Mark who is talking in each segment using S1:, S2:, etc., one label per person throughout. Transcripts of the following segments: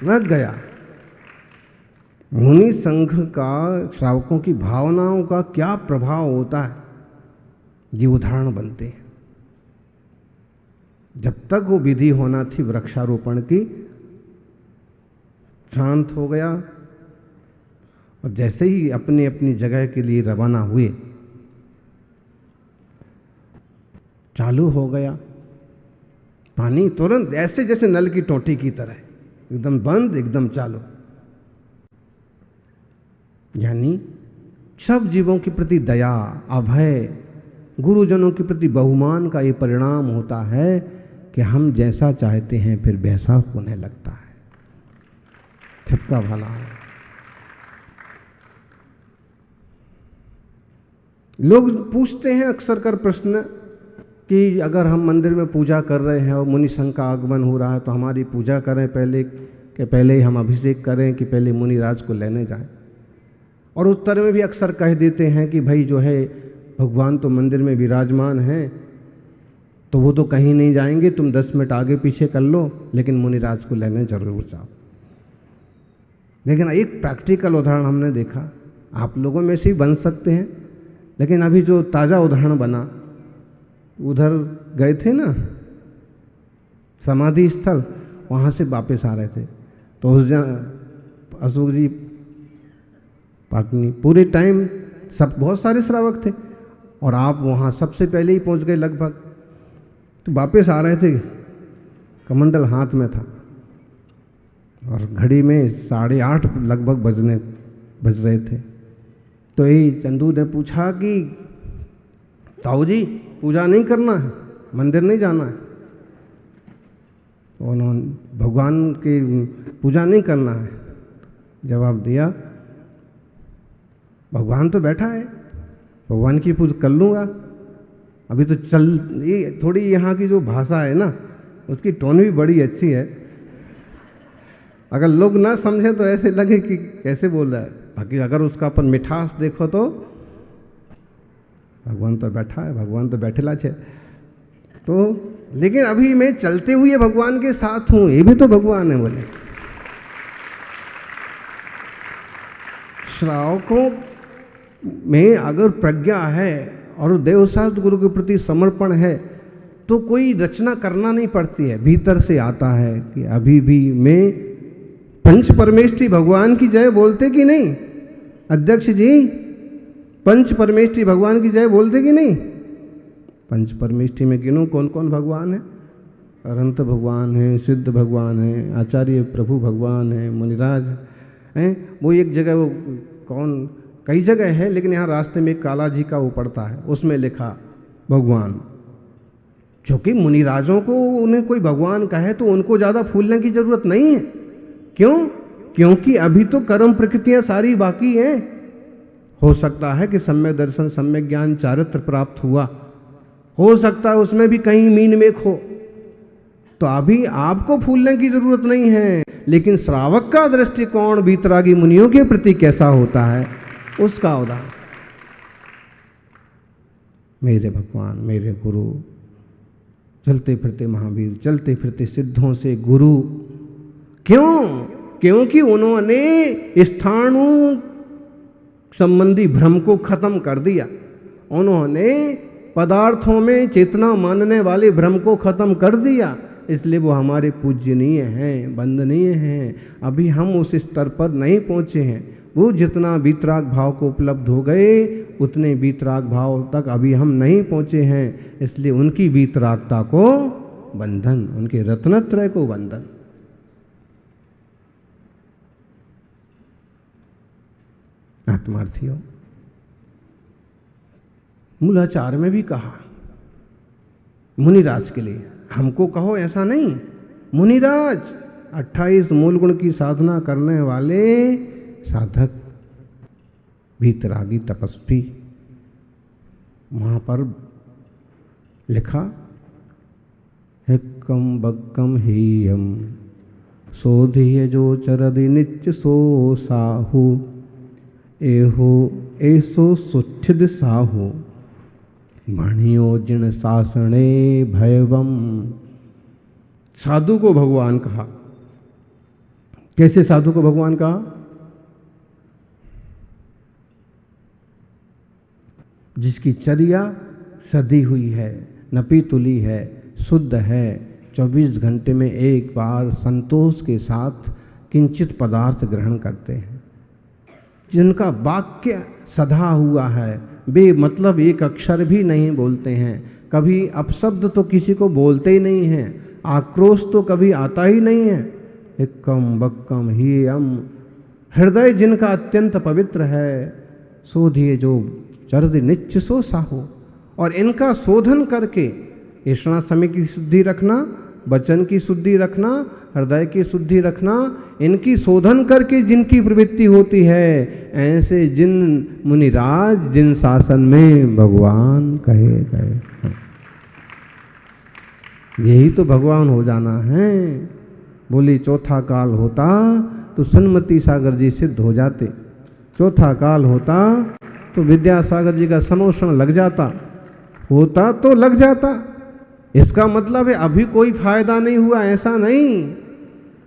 S1: लग गया। मुनि संघ का श्रावकों की भावनाओं का क्या प्रभाव होता है, ये उदाहरण बनते हैं। जब तक वो विधि होना थी वृक्षारोपण की, शांत हो गया, और जैसे ही अपनी अपनी जगह के लिए रवाना हुए, चालू हो गया पानी तुरंत, ऐसे जैसे नल की टोंटी की तरह, एकदम बंद एकदम चालू। यानी सब जीवों के प्रति दया, अभय, गुरुजनों के प्रति बहुमान का ये परिणाम होता है कि हम जैसा चाहते हैं फिर वैसा होने लगता है। सबका भला है। लोग पूछते हैं अक्सर कर प्रश्न कि अगर हम मंदिर में पूजा कर रहे हैं और मुनि संघ का आगमन हो रहा है तो हमारी पूजा करें पहले कि पहले ही हम अभिषेक करें कि पहले मुनिराज को लेने जाएं। और उत्तर में भी अक्सर कह देते हैं कि भाई जो है भगवान तो मंदिर में विराजमान हैं, तो वो तो कहीं नहीं जाएंगे, तुम 10 मिनट आगे पीछे कर लो, लेकिन मुनिराज को लेने जरूर जाओ। लेकिन एक प्रैक्टिकल उदाहरण हमने देखा, आप लोगों में से ही बन सकते हैं, लेकिन अभी जो ताज़ा उदाहरण बना, उधर गए थे ना समाधि स्थल, वहाँ से वापस आ रहे थे, तो उस दिन अशोक जी पाटनी पूरे टाइम सब बहुत सारे श्रावक थे और आप वहाँ सबसे पहले ही पहुँच गए लगभग, तो वापस आ रहे थे, कमंडल हाथ में था और घड़ी में 8:30 लगभग बज रहे थे। तो यही चंदू ने पूछा कि ताऊ जी पूजा नहीं करना है, मंदिर नहीं जाना है? तो उन्होंने भगवान की पूजा नहीं करना है, जवाब दिया भगवान तो बैठा है, भगवान की पूजा कर लूँगा। अभी तो चल, ये थोड़ी यहाँ की जो भाषा है ना, उसकी टोन भी बड़ी अच्छी है। अगर लोग ना समझे तो ऐसे लगे कि कैसे बोल रहा है, बाकी अगर उसका अपन मिठास देखो तो भगवान तो बैठा है, भगवान तो बैठेला छे। तो लेकिन अभी मैं चलते हुए भगवान के साथ हूँ, ये भी तो भगवान है। बोले श्रावकों में अगर प्रज्ञा है और देवशास्त्र गुरु के प्रति समर्पण है तो कोई रचना करना नहीं पड़ती है, भीतर से आता है कि अभी भी मैं पंच परमेष्ठी भगवान की जय बोलते कि नहीं? अध्यक्ष जी, पंच परमेष्ठी भगवान की जय बोलते कि नहीं? पंच परमेष्ठी में गिनो कौन कौन भगवान है? अनंत भगवान है, सिद्ध भगवान है, आचार्य प्रभु भगवान है, मुनिराज हैं। वो एक जगह वो कौन, कई जगह है, लेकिन यहाँ रास्ते में काला जी का वो पड़ता है, उसमें लिखा भगवान। क्योंकि मुनिराजों को उन्हें कोई भगवान कहे तो उनको ज़्यादा फूलने की जरूरत नहीं है। क्यों? क्योंकि अभी तो कर्म प्रकृतियां सारी बाकी हैं। हो सकता है कि सम्यक दर्शन, सम्यक ज्ञान, चारित्र प्राप्त हुआ, हो सकता है उसमें भी कहीं मीन मेख हो, तो अभी आपको फूलने की जरूरत नहीं है। लेकिन श्रावक का दृष्टिकोण वीतरागी मुनियों के प्रति कैसा होता है, उसका उदाहरण। मेरे भगवान, मेरे गुरु, चलते फिरते महावीर, चलते फिरते सिद्धों से गुरु। क्यों? क्योंकि उन्होंने स्थाणु संबंधी भ्रम को खत्म कर दिया, उन्होंने पदार्थों में चेतना मानने वाले भ्रम को खत्म कर दिया, इसलिए वो हमारे पूजनीय हैं, वंदनीय हैं। अभी हम उस स्तर पर नहीं पहुंचे हैं। वो जितना वीतराग भाव को उपलब्ध हो गए, उतने वीतराग भाव तक अभी हम नहीं पहुंचे हैं, इसलिए उनकी वीतरागता को बंधन, उनके रत्नत्रय को बंधन। आत्मार्थियों, मूलाचार में भी कहा मुनिराज के लिए, हमको कहो ऐसा नहीं। मुनिराज 28 मूल गुण की साधना करने वाले साधक, वीतरागी तपस्वी, वहां पर लिखा हिक्कम बक्कम हेयम शोधिय जो चरदि नित्य सो साहू एहो ऐसो सुच्छिद साहू भणियो जिन शासने भयवम। साधु को भगवान कहा कैसे साधु को भगवान कहा? जिसकी चर्या सदी हुई है, नपी तुली है, शुद्ध है, 24 घंटे में एक बार संतोष के साथ किंचित पदार्थ ग्रहण करते हैं, जिनका वाक्य सधा हुआ है, बेमतलब एक अक्षर भी नहीं बोलते हैं, कभी अपशब्द तो किसी को बोलते ही नहीं हैं, आक्रोश तो कभी आता ही नहीं है। इक्कम बक्कम ही अम, हृदय जिनका अत्यंत पवित्र है, शोधिए जो चरद निच्च सो साहो। और इनका शोधन करके ऐसा समय की शुद्धि रखना, वचन की शुद्धि रखना, हृदय की शुद्धि रखना, इनकी शोधन करके जिनकी प्रवृत्ति होती है, ऐसे जिन मुनिराज जिन शासन में भगवान कहे गए हैं। यही तो भगवान हो जाना है। बोली चौथा काल होता तो सन्मति सागर जी सिद्ध हो जाते, चौथा काल होता तो विद्यासागर जी का समोषण लग जाता, होता तो लग जाता। इसका मतलब है अभी कोई फायदा नहीं हुआ, ऐसा नहीं,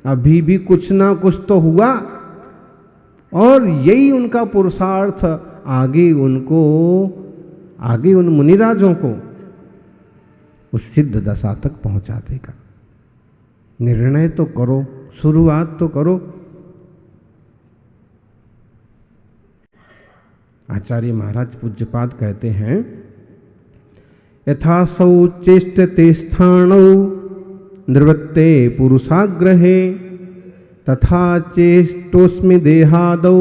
S1: अभी भी कुछ ना कुछ तो हुआ। और यही उनका पुरुषार्थ आगे उन मुनिराजों को उस सिद्ध दशा तक पहुंचा देगा। निर्णय तो करो, शुरुआत तो करो। आचार्य महाराज पूज्यपाद कहते हैं, यथासौ चेष्टते स्थाणौ निर्वृत्ते पुरुषाग्रहे तथा चेष्टोस्मि देहादौ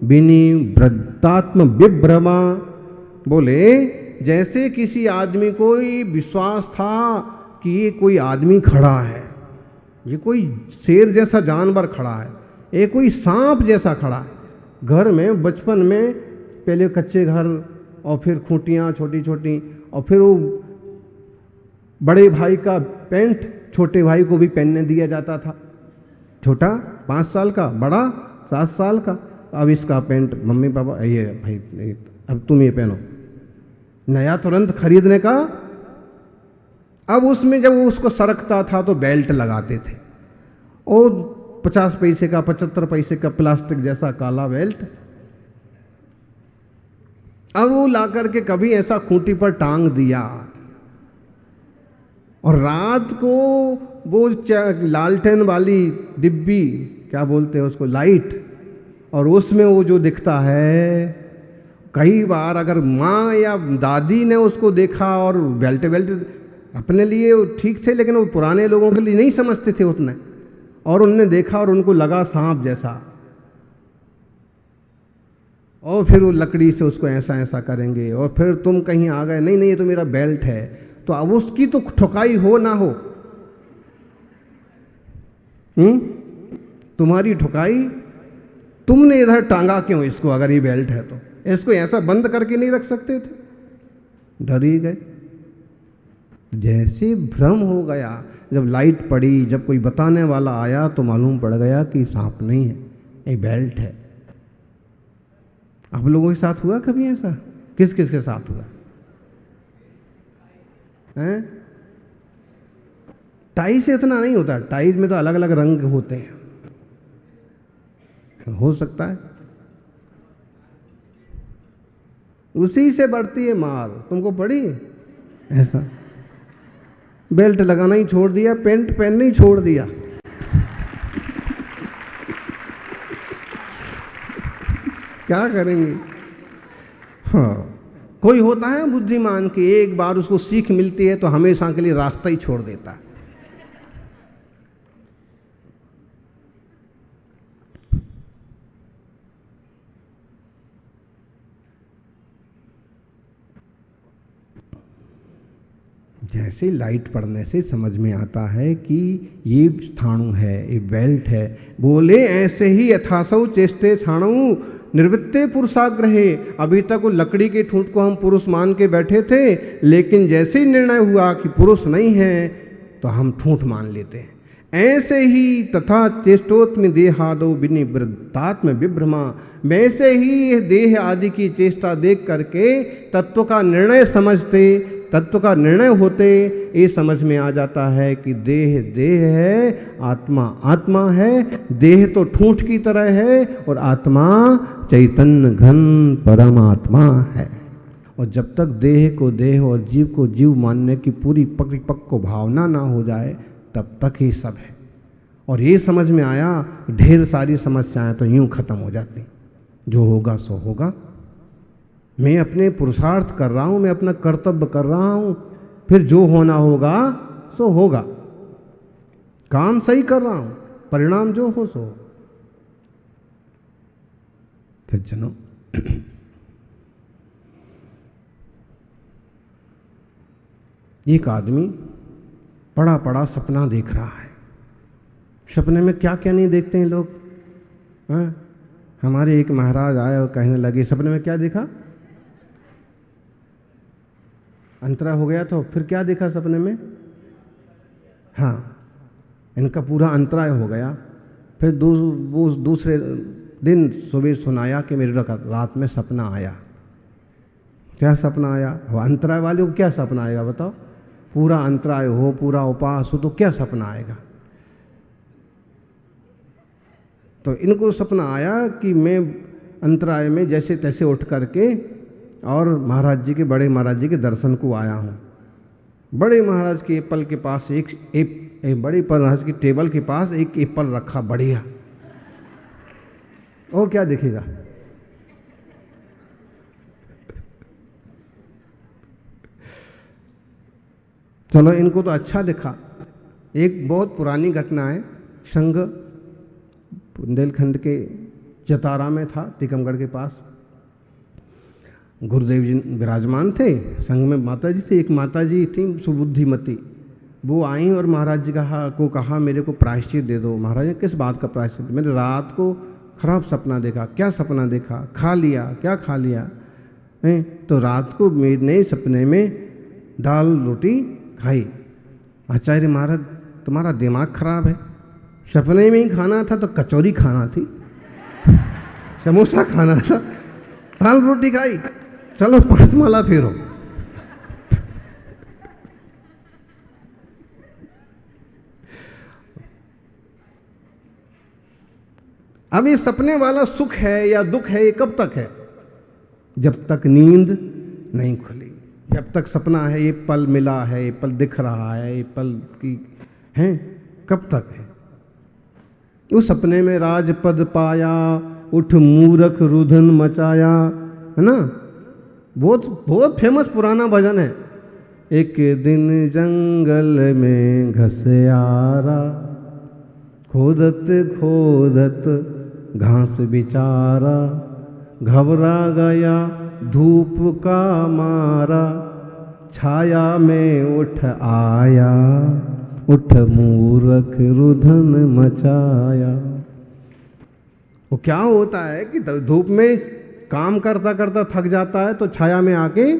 S1: विनिवृत्तात्म विभ्रमा। बोले जैसे किसी आदमी को विश्वास था कि ये कोई आदमी खड़ा है, ये कोई शेर जैसा जानवर खड़ा है, ये कोई सांप जैसा खड़ा है। घर में बचपन में पहले कच्चे घर और फिर खूंटियाँ छोटी छोटी, और फिर वो बड़े भाई का पैंट छोटे भाई को भी पहनने दिया जाता था। छोटा 5 साल का, बड़ा 7 साल का। अब इसका पैंट मम्मी पापा ये भाई अब तुम ये पहनो, नया तुरंत खरीदने का। अब उसमें जब वो उसको सरकता था तो बेल्ट लगाते थे, और 50 पैसे का 75 पैसे का प्लास्टिक जैसा काला बेल्ट। अब वो ला करके कभी ऐसा खूंटी पर टांग दिया, और रात को वो लालटेन वाली डिब्बी, क्या बोलते हैं उसको, लाइट, और उसमें वो जो दिखता है, कई बार अगर माँ या दादी ने उसको देखा, और बेल्ट अपने लिए ठीक थे लेकिन वो पुराने लोगों के लिए नहीं समझते थे उतने, और उनने देखा और उनको लगा सांप जैसा, और फिर वो लकड़ी से उसको ऐसा ऐसा करेंगे, और फिर तुम कहीं आ गए, नहीं नहीं ये तो मेरा बेल्ट है, तो अब उसकी तो ठुकाई हो ना हो, तुम्हारी ठुकाई, तुमने इधर टांगा क्यों इसको, अगर ये बेल्ट है तो इसको ऐसा बंद करके नहीं रख सकते थे, डर ही गए। जैसे भ्रम हो गया, जब लाइट पड़ी, जब कोई बताने वाला आया तो मालूम पड़ गया कि सांप नहीं है, ये बेल्ट है। आप लोगों के साथ हुआ कभी ऐसा? किस किस के साथ हुआ है? टाई से इतना नहीं होता, टाई में तो अलग अलग रंग होते हैं, हो सकता है उसी से बढ़ती है मार। तुमको पड़ी ऐसा? बेल्ट लगाना ही छोड़ दिया, पेंट पहनना ही छोड़ दिया, क्या करेंगे? हाँ, कोई होता है बुद्धिमान कि एक बार उसको सीख मिलती है तो हमेशा के लिए रास्ता ही छोड़ देता है। जैसे लाइट पड़ने से समझ में आता है कि ये स्थाणु है, ये बेल्ट है। बोले ऐसे ही यथासौ चेष्टे स्थाणु निर्वृत्ते पुरुषाग्रहे। अभी तक वो लकड़ी के ठूंठ को हम पुरुष मान के बैठे थे, लेकिन जैसे ही निर्णय हुआ कि पुरुष नहीं है तो हम ठूंठ मान लेते हैं। ऐसे ही तथा चेष्टोत्म देहादो विनिवृत्तात्म विभ्रमा, वैसे ही देह आदि की चेष्टा देख करके तत्व का निर्णय समझते तत्व का निर्णय होते ये समझ में आ जाता है कि देह देह है, आत्मा आत्मा है। देह तो ठूंठ की तरह है और आत्मा चैतन्य घन परमात्मा है। और जब तक देह को देह और जीव को जीव मानने की पूरी परिपक्व भावना ना हो जाए तब तक ही सब है। और ये समझ में आया, ढेर सारी समस्याएं तो यूं खत्म हो जाती। जो होगा सो होगा, मैं अपने पुरुषार्थ कर रहा हूं, मैं अपना कर्तव्य कर रहा हूं, फिर जो होना होगा सो होगा। काम सही कर रहा हूं, परिणाम जो हो सो। सज्जनों, एक आदमी बड़ा बड़ा सपना देख रहा है। सपने में क्या क्या नहीं देखते हैं लोग। हमारे एक महाराज आए और कहने लगे, सपने में क्या देखा? अंतरा हो गया तो फिर क्या देखा सपने में? हाँ, इनका पूरा अंतराय हो गया। फिर वो दूसरे दिन सुबह सुनाया कि मेरे रात में सपना आया। क्या सपना आया? वो अंतराय वाले को क्या सपना आएगा बताओ? पूरा अंतराय हो, पूरा उपास हो तो क्या सपना आएगा? तो इनको सपना आया कि मैं अंतराय में जैसे तैसे उठ करके और महाराज जी के, बड़े महाराज जी के दर्शन को आया हूँ। बड़े महाराज के एप्पल के पास बड़े महाराज की टेबल के पास एक एप्पल रखा बढ़िया। और क्या दिखेगा? चलो, इनको तो अच्छा दिखा। एक बहुत पुरानी घटना है। संघ बुंदेलखंड के जतारा में था, टीकमगढ़ के पास। गुरुदेव जी विराजमान थे, संघ में माता जी थे। एक माता जी थी सुबुद्धिमती, वो आई और महाराज जी को कहा मेरे को प्रायश्चित दे दो। महाराज ने किस बात का प्रायश्चित? मैंने रात को खराब सपना देखा। क्या सपना देखा? खा लिया। क्या खा लिया? तो रात को मैंने सपने में दाल रोटी खाई। आचार्य महाराज, तुम्हारा दिमाग खराब है, सपने में ही खाना था तो कचौरी खाना थी, समोसा खाना था, दाल रोटी खाई। चलो 5 माला फेरो। अब ये सपने वाला सुख है या दुख है, ये कब तक है? जब तक नींद नहीं खुली, जब तक सपना है, ये पल मिला है, ये पल दिख रहा है, ये पल की है, कब तक है? उस सपने में राजपद पाया, उठ मूरख रुधन मचाया, है ना? बहुत बहुत फेमस पुराना भजन है। एक दिन जंगल में घसियारा, खोदत खोदत घास बिचारा, घबरा गया धूप का मारा, छाया में उठ आया, उठ मूरख रुधन मचाया। वो क्या होता है कि धूप में काम करता करता थक जाता है तो छाया में आके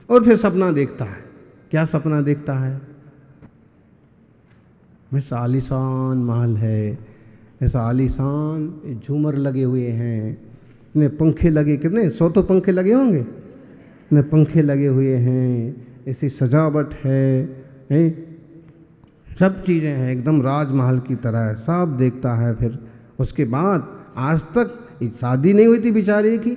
S1: और फिर सपना देखता है। क्या सपना देखता है? ऐसा आलीशान महल है, ऐसा आलीशान झूमर लगे हुए हैं, इतने पंखे लगे, कितने 100 तो पंखे लगे होंगे, इतने पंखे लगे हुए हैं, ऐसी सजावट है, सब चीज़ें हैं एकदम राजमहल की तरह, सब देखता है। फिर उसके बाद आज तक शादी नहीं हुई थी बेचारे की,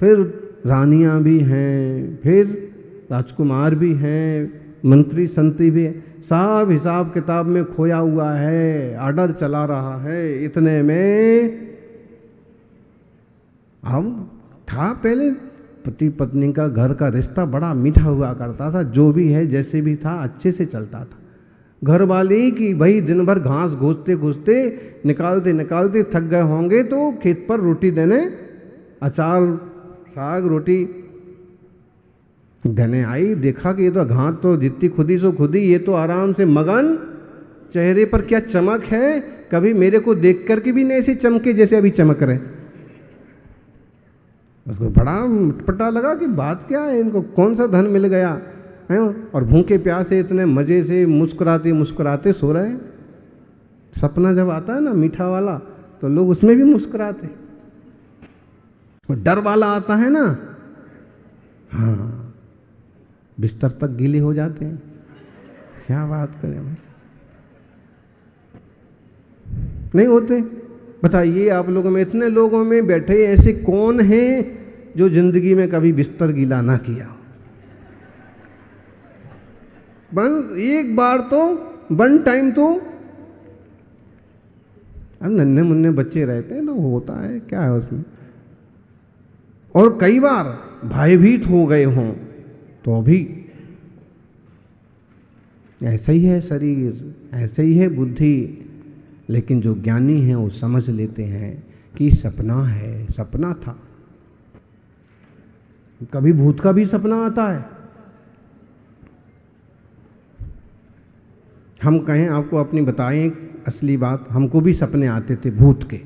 S1: फिर रानियां भी हैं, फिर राजकुमार भी हैं, मंत्री संतरी भी हैं, सब हिसाब किताब में खोया हुआ है, ऑर्डर चला रहा है। इतने में अब था पहले पति पत्नी का घर का रिश्ता बड़ा मीठा हुआ करता था, जो भी है जैसे भी था अच्छे से चलता था। घर वाले की भाई दिन भर घास घोंसते घोंसते निकालते निकालते थक गए होंगे तो खेत पर रोटी देने, अचार साग रोटी देने आई। देखा कि ये तो घास तो जितनी खुदी सो खुदी, ये तो आराम से मगन, चेहरे पर क्या चमक है, कभी मेरे को देख करके भी नहीं ऐसे चमके जैसे अभी चमक रहे। उसको बड़ा पता लगा कि बात क्या है, इनको कौन सा धन मिल गया है, और भूखे प्यासे इतने मजे से मुस्कुराते मुस्कुराते सो रहे हैं। सपना जब आता है ना मीठा वाला तो लोग उसमें भी मुस्कुराते। और डर वाला आता है ना, हाँ बिस्तर तक गीले हो जाते हैं। क्या बात करें भाई, नहीं होते। बताइए आप लोगों में, इतने लोगों में बैठे ऐसे कौन हैं जो जिंदगी में कभी बिस्तर गीला ना किया हो? एक बार तो, वन टाइम तो। अब नन्हे मुन्ने बच्चे रहते हैं तो होता है, क्या है उसमें। और कई बार भयभीत हो गए हों तो भी ऐसा ही है शरीर, ऐसे ही है बुद्धि। लेकिन जो ज्ञानी हैं वो समझ लेते हैं कि सपना है, सपना था। कभी भूत का भी सपना आता है। हम कहें, आपको अपनी बताएं असली बात, हमको भी सपने आते थे भूत के।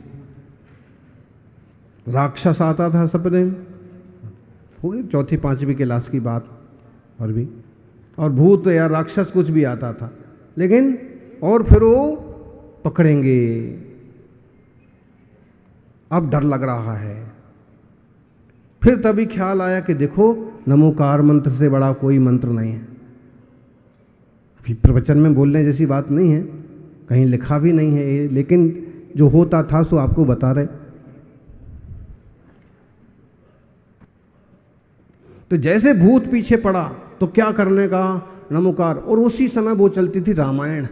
S1: राक्षस आता था सपने में, हो गई चौथी पांचवी क्लास की बात। और भूत या राक्षस कुछ भी आता था, लेकिन और फिर वो पकड़ेंगे। अब डर लग रहा है। फिर तभी ख्याल आया कि देखो, नमोकार मंत्र से बड़ा कोई मंत्र नहीं है। अभी प्रवचन में बोलने जैसी बात नहीं है, कहीं लिखा भी नहीं है, लेकिन जो होता था सो आपको बता रहे। तो जैसे भूत पीछे पड़ा तो क्या करने का, नमोकार। और उसी समय वो चलती थी रामायण,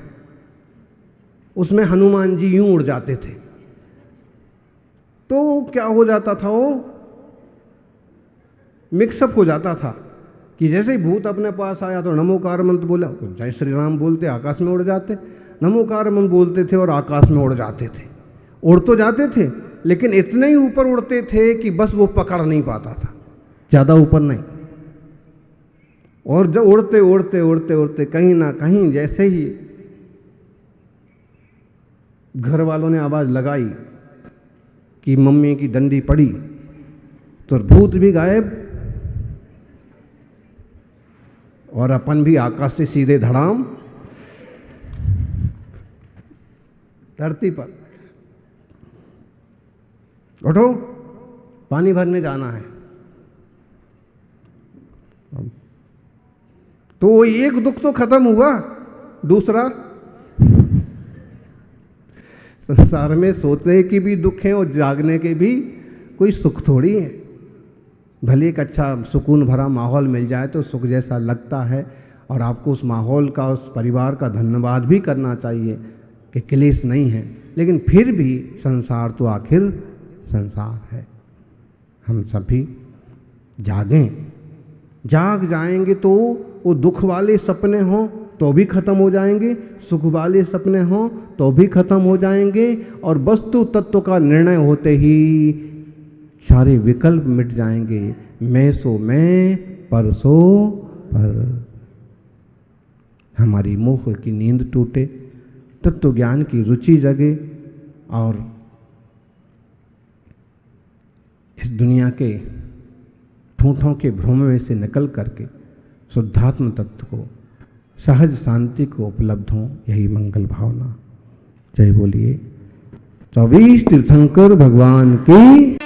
S1: उसमें हनुमान जी यूं उड़ जाते थे। तो क्या हो जाता था, वो मिक्सअप हो जाता था कि जैसे ही भूत अपने पास आया तो नमोकार मंत्र बोला, तो जय श्री राम बोलते आकाश में उड़ जाते, नमोकार मंत्र बोलते थे और आकाश में उड़ जाते थे। उड़ तो जाते थे, लेकिन इतने ही ऊपर उड़ते थे कि बस वो पकड़ नहीं पाता था, ज़्यादा ऊपर नहीं। और जब उड़ते उड़ते उड़ते उड़ते कहीं ना कहीं जैसे ही घर वालों ने आवाज़ लगाई कि मम्मी की डंडी पड़ी, तो भूत भी गायब और अपन भी आकाश से सीधे धड़ाम धरती पर। उठो, पानी भरने जाना है। तो एक दुख तो खत्म हुआ, दूसरा संसार में सोचने की भी दुख है और जागने के भी कोई सुख थोड़ी है। भले एक अच्छा सुकून भरा माहौल मिल जाए तो सुख जैसा लगता है, और आपको उस माहौल का, उस परिवार का धन्यवाद भी करना चाहिए कि क्लेश नहीं है। लेकिन फिर भी संसार तो आखिर संसार है। हम सभी जागें, जाग जाएंगे तो वो दुख वाले सपने हों तो भी खत्म हो जाएंगे, सुख वाले सपने हों तो भी खत्म हो जाएंगे, और वस्तु तत्व का निर्णय होते ही सारे विकल्प मिट जाएंगे। मैं सो मैं, पर सो पर। हमारी मोह की नींद टूटे, तत्व ज्ञान की रुचि जगे, और इस दुनिया के ठूठों के भ्रम में से निकल करके शुद्धात्म तत्व को, सहज शांति को उपलब्ध हो, यही मंगल भावना। जय बोलिए 24 तीर्थंकर भगवान की।